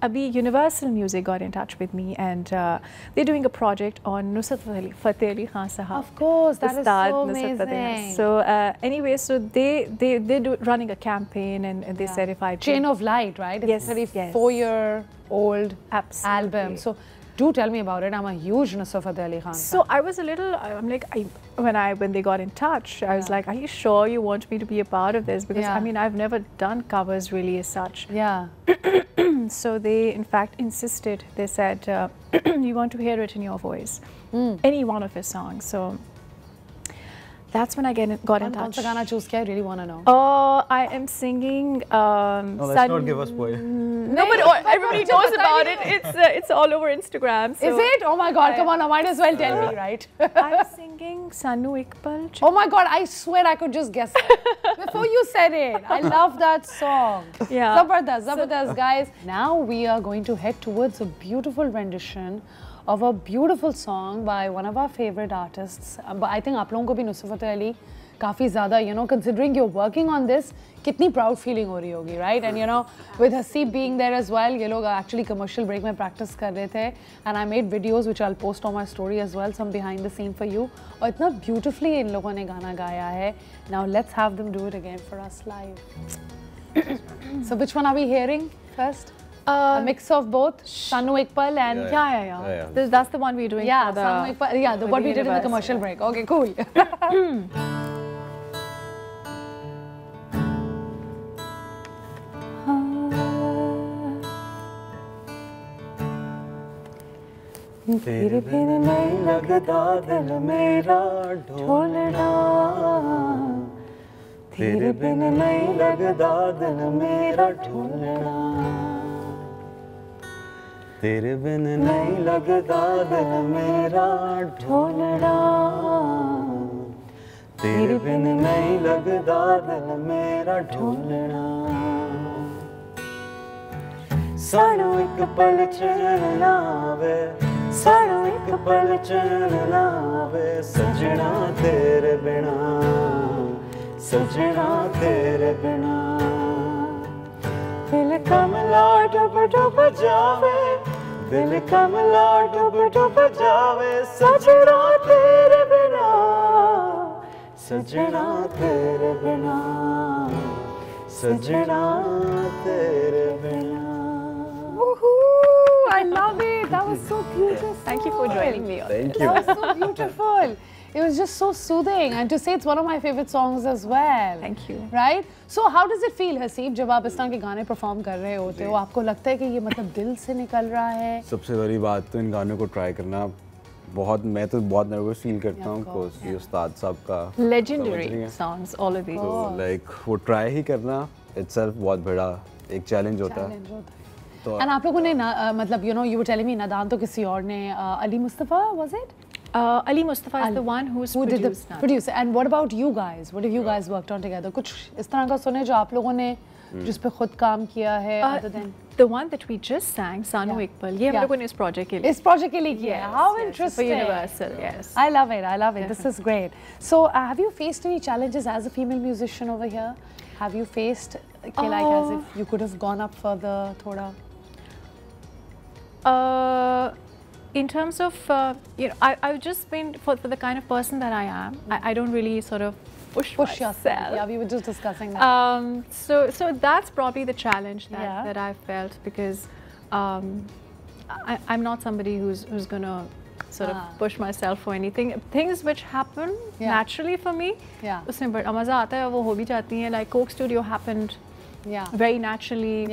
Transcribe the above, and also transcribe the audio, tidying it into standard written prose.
Abhi Universal Music got in touch with me, and they're doing a project on Nusrat Fateh Ali Khan Sahab. Of course, that is so Nusrat Fateh. amazing. So anyway, so they're running a campaign, and they said if I Chain of Light, right? It's yes, a 34-year-old album. So do tell me about it. I'm a huge Nusrat Fateh Ali Khan fan. So I was a little, I'm like, when they got in touch, I was like, are you sure you want me to be a part of this? Because I mean, I've never done covers really as such. Yeah. So they, in fact, insisted. They said, you want to hear it in your voice, any one of his songs. So that's when I got in touch. Kaun sa gana choose kiya? I really want to know. Oh, I am singing. No, let's not give us spoil. No, but everybody knows about it. It's all over Instagram. So is it? Oh my God! Come on, I might as well tell me, right? I'm singing Sanu Iqbal. Oh my God! I swear I could just guess it before you said it. I love that song. Yeah. Zabardast, Zabardast, guys. Now we are going to head towards a beautiful rendition of a beautiful song by one of our favorite artists. But I think आप लोगों को भी नुसरत फतेह अली काफ़ी ज़्यादा, you know, considering you're working on this, कितनी proud feeling हो रही होगी, right? And you know, with Haseeb being there as well, ये लोग actually commercial break में practice कर रहे थे, and I made videos which I'll post on my story as well, some behind the scene for you. और इतना beautifully इन लोगों ने गाना गाया है. Now let's have them do it again for us live. So which one are we hearing first? A mix of both, Sanu Iqbal and yeah. That's the one we're doing. Yeah, for the, Sanu Iqbal. Yeah, what we did in the commercial break. Okay, cool. तेरे बिन नहीं लगता दिल मेरा ढोलना तेरे बिन नहीं लगता दिल मेरा ढोलना तेरे बिन नहीं लगता दिल मेरा ढोलना तेरे बिन नहीं लगता दिल मेरा ढोलना सानू एक पल चैन आवे सानू एक पल चैन आवे सजना तेरे बिना सजना तेरे बिना दिल कमला डुब डुब जावे दिल कमला डुब डुब जावे सजना तेरे बिना सजना तेरे बिना सजना तेरे बिना. I love it. That was so beautiful. Thank you for joining me. Thank you. That was so beautiful. It was just so soothing, and to say it's one of my favorite songs as well. Thank you. Right? So how does it feel, Haseeb, जब आप इस तरह के गाने perform कर रहे होते हो, आपको लगता है कि ये मतलब दिल से निकल रहा है? सबसे बड़ी बात तो इन गानों को ट्राई करना मैं तो बहुत नर्वस फील करता हूँ बिकॉज़ ये उस्ताद साहब का legendary songs, all of these. तो लाइक वो ट्राई ही करना itself बहुत बड़ा एक चैलेंज होता है. And आप लोगों ने मतलब you know you were telling me नादान तो किसी और ने Ali Mustafa was it? Ali Mustafa is the one who did the producer. And what about you guys? What have you guys worked on together? कुछ इस तरह का सुने जो आप लोगों ने जिस पे खुद काम किया है other than the one that we just sang, Sanu Iqbal. ये हम लोगों ने इस project के लिए. इस project के लिए किया है. How interesting. For Universal, yes. I love it. I love it. This is great. So have you faced any challenges as a female musician over here? Have you faced like as if you could have gone up further, thoda? In terms of, you know, I've just been, for the kind of person that I am, I don't really sort of push yourself. Yeah, we were just discussing that. So that's probably the challenge that I felt, because I'm not somebody who's going to sort of push myself for anything. Things which happen naturally for me, उसमें बड़ा मज़ा आता है, वो हो भी जाती हैं. Like Coke Studio happened very naturally.